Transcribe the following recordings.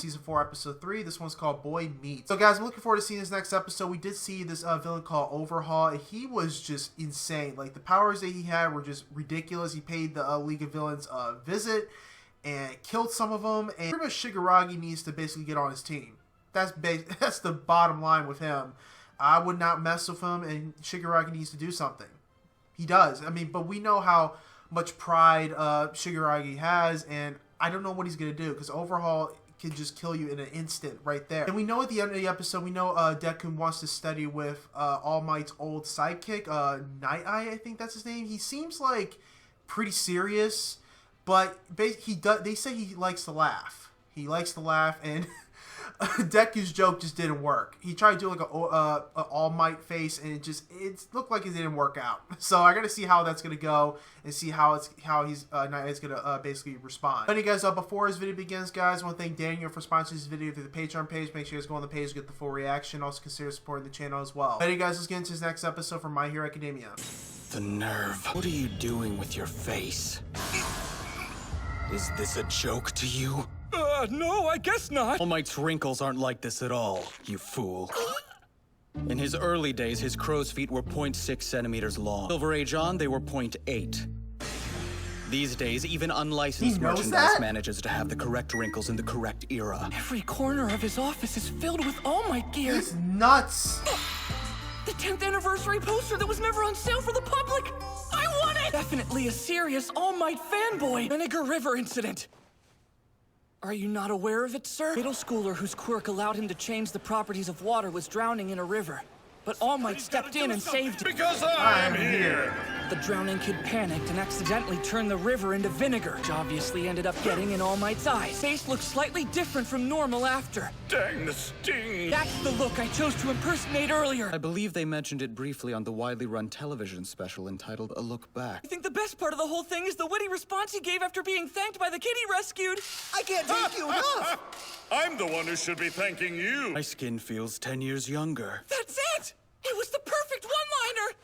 Season 4, Episode 3. This one's called Boy Meets. So guys, I'm looking forward to seeing this next episode. We did see this villain called Overhaul. He was just insane. Like, the powers that he had were just ridiculous. He paid the League of Villains a visit and killed some of them. And pretty much Shigaraki needs to basically get on his team. That's the bottom line with him. I would not mess with him, and Shigaraki needs to do something. He does. I mean, but we know how much pride Shigaraki has, and I don't know what he's going to do, because Overhaul can just kill you in an instant right there. And we know at the end of the episode, we know Deku wants to study with All Might's old sidekick, Nighteye, I think that's his name. He seems like pretty serious, but they say he likes to laugh. He likes to laugh, and Deku's joke just didn't work. He tried to do like a All Might face, and it looked like it didn't work out. So I got to see how that's gonna go and see how Nighthe's gonna basically respond. But anyway, guys, before this video begins, guys, I want to thank Daniel for sponsoring this video through the Patreon page. Make sure you guys go on the page to get the full reaction. Also consider supporting the channel as well. But anyway, guys, let's get into this next episode from My Hero Academia. The nerve! What are you doing with your face? Is this a joke to you? No, I guess not. All Might's wrinkles aren't like this at all, you fool. In his early days, his crow's feet were 0.6 centimeters long. Silver Age on, they were 0.8. These days, even unlicensed merchandise manages to have the correct wrinkles in the correct era. Every corner of his office is filled with All Might gear. It's nuts. The 10th anniversary poster that was never on sale for the public. I want it! Definitely a serious All Might fanboy. Vinegar River incident. Are you not aware of it, sir? Middle schooler whose quirk allowed him to change the properties of water was drowning in a river. But All Might stepped in and saved him. Because I'm here! The drowning kid panicked and accidentally turned the river into vinegar, which obviously ended up getting in All Might's eyes. Face looked slightly different from normal after. Dang the sting! That's the look I chose to impersonate earlier. I believe they mentioned it briefly on the widely run television special entitled A Look Back. I think the best part of the whole thing is the witty response he gave after being thanked by the kid he rescued. I can't thank you enough! I'm the one who should be thanking you! My skin feels 10 years younger. That's it! It was the perfect one-liner!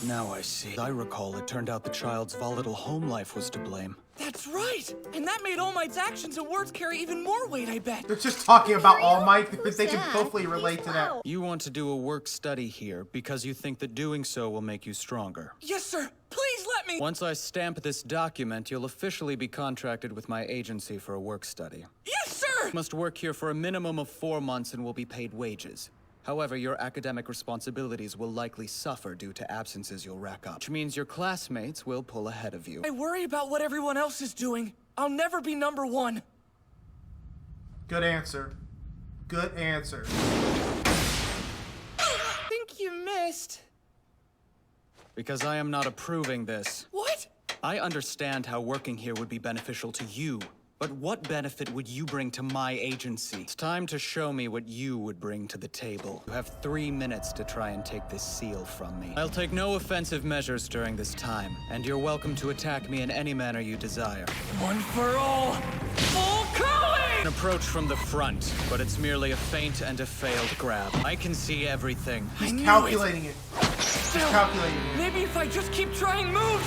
Now I see. I recall it turned out the child's volatile home life was to blame. That's right! And that made All Might's actions and words carry even more weight, I bet. They're just talking about All Might, because they can hopefully relate to that. You want to do a work study here because you think that doing so will make you stronger. Yes, sir. Please let me. Once I stamp this document, you'll officially be contracted with my agency for a work study. Yes, sir! You must work here for a minimum of 4 months and will be paid wages. However, your academic responsibilities will likely suffer due to absences you'll rack up, which means your classmates will pull ahead of you. I worry about what everyone else is doing. I'll never be #1. Good answer. Good answer. I think you missed. Because I am not approving this. What? I understand how working here would be beneficial to you. But what benefit would you bring to my agency? It's time to show me what you would bring to the table. You have 3 minutes to try and take this seal from me. I'll take no offensive measures during this time, and you're welcome to attack me in any manner you desire. One for all. Full calling! An approach from the front, but it's merely a feint and a failed grab. I can see everything. He's calculating it. He's calculating it. Maybe if I just keep trying moves.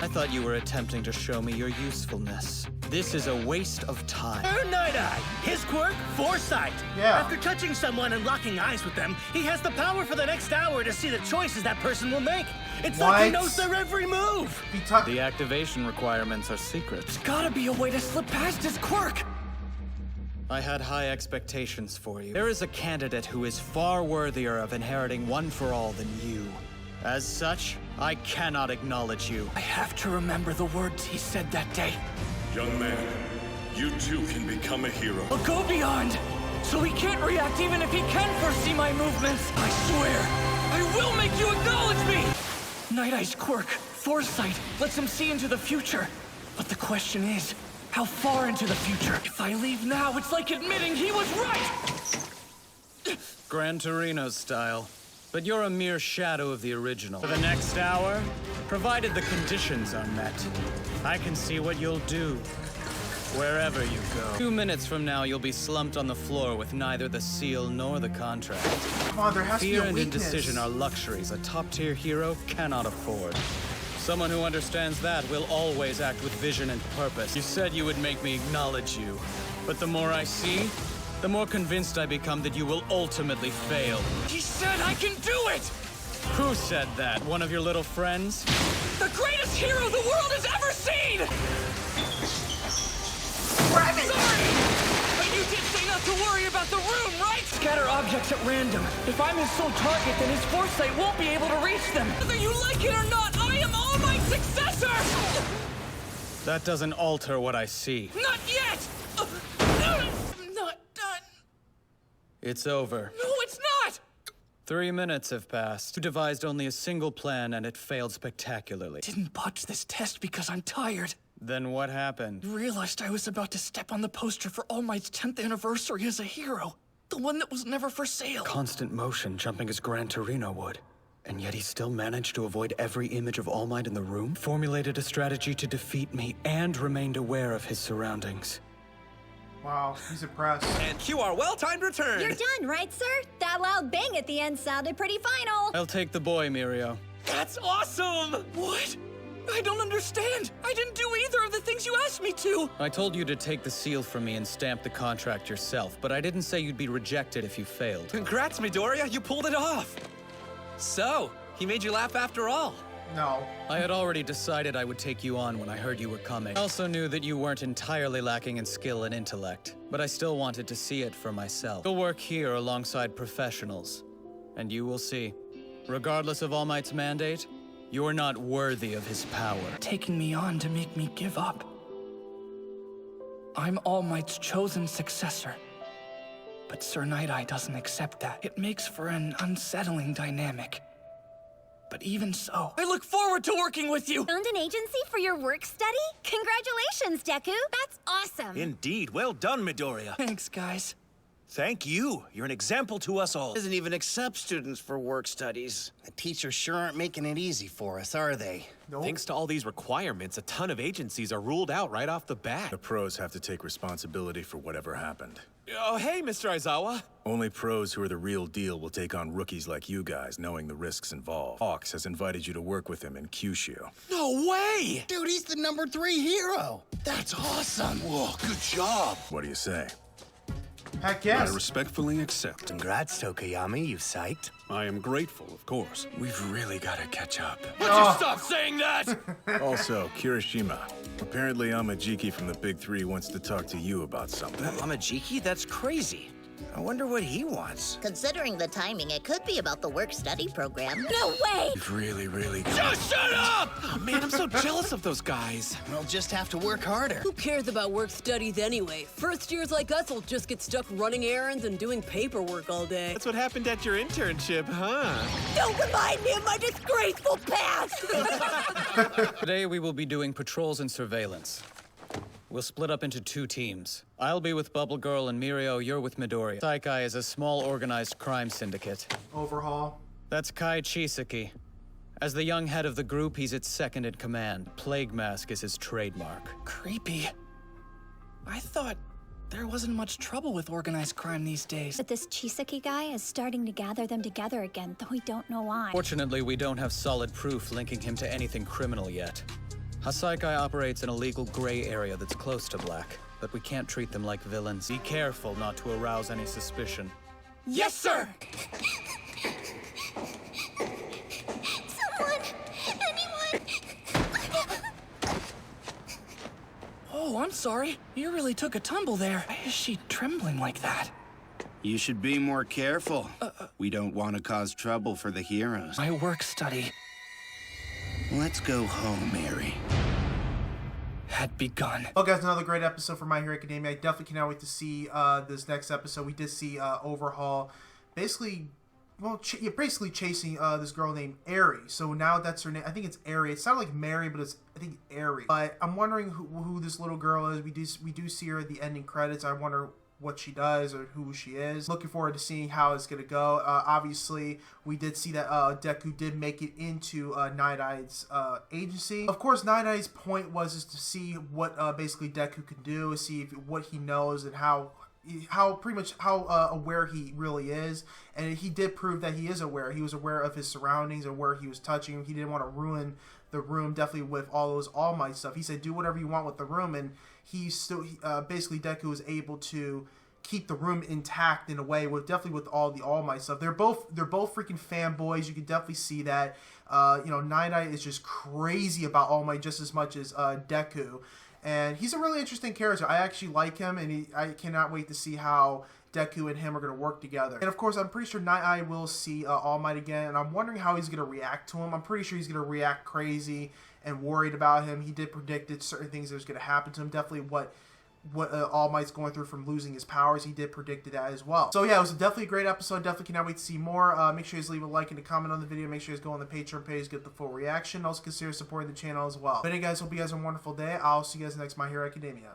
I thought you were attempting to show me your usefulness. This is a waste of time. Nighteye! His quirk, foresight. Yeah. After touching someone and locking eyes with them, he has the power for the next hour to see the choices that person will make. It's like he knows their every move. The activation requirements are secret. There's gotta be a way to slip past his quirk. I had high expectations for you. There is a candidate who is far worthier of inheriting One for All than you. As such, I cannot acknowledge you. I have to remember the words he said that day. Young man, you too can become a hero. I'll go beyond, so he can't react even if he can foresee my movements. I swear, I will make you acknowledge me! Night-Eye's quirk, foresight, lets him see into the future. But the question is, how far into the future? If I leave now, it's like admitting he was right! Gran Torino style. But you're a mere shadow of the original. For the next hour, provided the conditions are met, I can see what you'll do, wherever you go. 2 minutes from now, you'll be slumped on the floor with neither the seal nor the contract. Come on, there has to be a Fear and weakness. indecision are luxuries a top-tier hero cannot afford. Someone who understands that will always act with vision and purpose. You said you would make me acknowledge you, but the more I see, the more convinced I become that you will ultimately fail. He said I can do it! Who said that? One of your little friends? The greatest hero the world has ever seen! Grab it! Sorry! But you did say not to worry about the room, right? Scatter objects at random. If I'm his sole target, then his foresight won't be able to reach them. Whether you like it or not, I am All Might's successor! That doesn't alter what I see. Not yet! I'm not done. It's over. No, it's not! 3 minutes have passed. You devised only a single plan and it failed spectacularly. Didn't botch this test because I'm tired. Then what happened? Realized I was about to step on the poster for All Might's 10th anniversary as a hero. The one that was never for sale. Constant motion, jumping as Gran Torino would. And yet he still managed to avoid every image of All Might in the room? Formulated a strategy to defeat me and remained aware of his surroundings. Wow, he's impressed. And cue our well-timed return. You're done, right, sir? That loud bang at the end sounded pretty final. I'll take the boy, Mirio. That's awesome! What? I don't understand. I didn't do either of the things you asked me to. I told you to take the seal from me and stamp the contract yourself, but I didn't say you'd be rejected if you failed. Congrats, Midoriya, you pulled it off. So, he made you laugh after all. No. I had already decided I would take you on when I heard you were coming. I also knew that you weren't entirely lacking in skill and intellect, but I still wanted to see it for myself. You'll work here alongside professionals, and you will see. Regardless of All Might's mandate, you're not worthy of his power. Taking me on to make me give up. I'm All Might's chosen successor. But Sir Nighteye doesn't accept that. It makes for an unsettling dynamic. But even so, I look forward to working with you! Found an agency for your work study? Congratulations, Deku! That's awesome! Indeed, well done, Midoriya. Thanks, guys. Thank you. You're an example to us all. Doesn't even accept students for work studies. The teachers sure aren't making it easy for us, are they? Nope. Thanks to all these requirements, a ton of agencies are ruled out right off the bat. The pros have to take responsibility for whatever happened. Oh, hey, Mr. Aizawa. Only pros who are the real deal will take on rookies like you guys, knowing the risks involved. Hawks has invited you to work with him in Kyushu. No way! Dude, he's the #3 hero! That's awesome! Whoa, good job. What do you say? Heck I yes. respectfully accept. Congrats, Tokoyami, you psyched? I am grateful, of course. We've really got to catch up. Would you stop saying that? Also, Kirishima. Apparently Amajiki from the Big Three wants to talk to you about something. Amajiki? That's crazy. I wonder what he wants. Considering the timing, it could be about the work-study program. No way! We've really got... Just shut up! Oh, man, I'm so jealous of those guys. We'll just have to work harder. Who cares about work studies anyway? First years like us will just get stuck running errands and doing paperwork all day. That's what happened at your internship, huh? Don't remind me of my disgraceful past! Today we will be doing patrols and surveillance. We'll split up into 2 teams. I'll be with Bubble Girl and Mirio, you're with Midoriya. Saikai is a small organized crime syndicate. Overhaul. That's Kai Chisaki. As the young head of the group, he's its second in command. Plague Mask is his trademark. Creepy. I thought there wasn't much trouble with organized crime these days. But this Chisaki guy is starting to gather them together again, though we don't know why. Fortunately, we don't have solid proof linking him to anything criminal yet. Hasaikai operates in a legal gray area that's close to Black, but we can't treat them like villains. Be careful not to arouse any suspicion. Yes, sir! Someone! Anyone! Oh, I'm sorry. You really took a tumble there. Why is she trembling like that? You should be more careful. We don't want to cause trouble for the heroes. My work study Let's go home, Mary. had begun. Well, guys, another great episode for My Hero Academia. I definitely cannot wait to see this next episode. We did see Overhaul basically, well, basically chasing this girl named Eri. So now that's her name. I think it's Eri. It sounded like Mary, but it's, I think, Eri. But I'm wondering who this little girl is. We do see her at the ending credits. I wonder what she does or who she is. Looking forward to seeing how it's going to go. Obviously, we did see that Deku did make it into Night-Eye's agency. Of course, Night-Eye's point was is to see what basically Deku can do, see what he knows and how pretty much how aware he really is. And he did prove that he is aware. He was aware of his surroundings and where he was touching. He didn't want to ruin the room, definitely with all those All Might stuff. He said, do whatever you want with the room, and he still basically Deku was able to keep the room intact in a way, with definitely with all the All Might stuff. They're both freaking fanboys. You can definitely see that. You know, Nighteye is just crazy about All Might just as much as Deku, and he's a really interesting character. I actually like him, and I cannot wait to see how Deku and him are going to work together. And of course, I'm pretty sure Nighteye will see All Might again, and I'm wondering how he's going to react to him. I'm pretty sure he's going to react crazy and worried about him. He did predict certain things that was going to happen to him. Definitely what All Might's going through from losing his powers. He did predict that as well. So yeah, it was definitely a great episode. Definitely cannot wait to see more. Make sure you guys leave a like and a comment on the video. Make sure you guys go on the Patreon page, get the full reaction. Also consider supporting the channel as well. But anyway, guys, hope you guys have a wonderful day. I'll see you guys next My Hero Academia.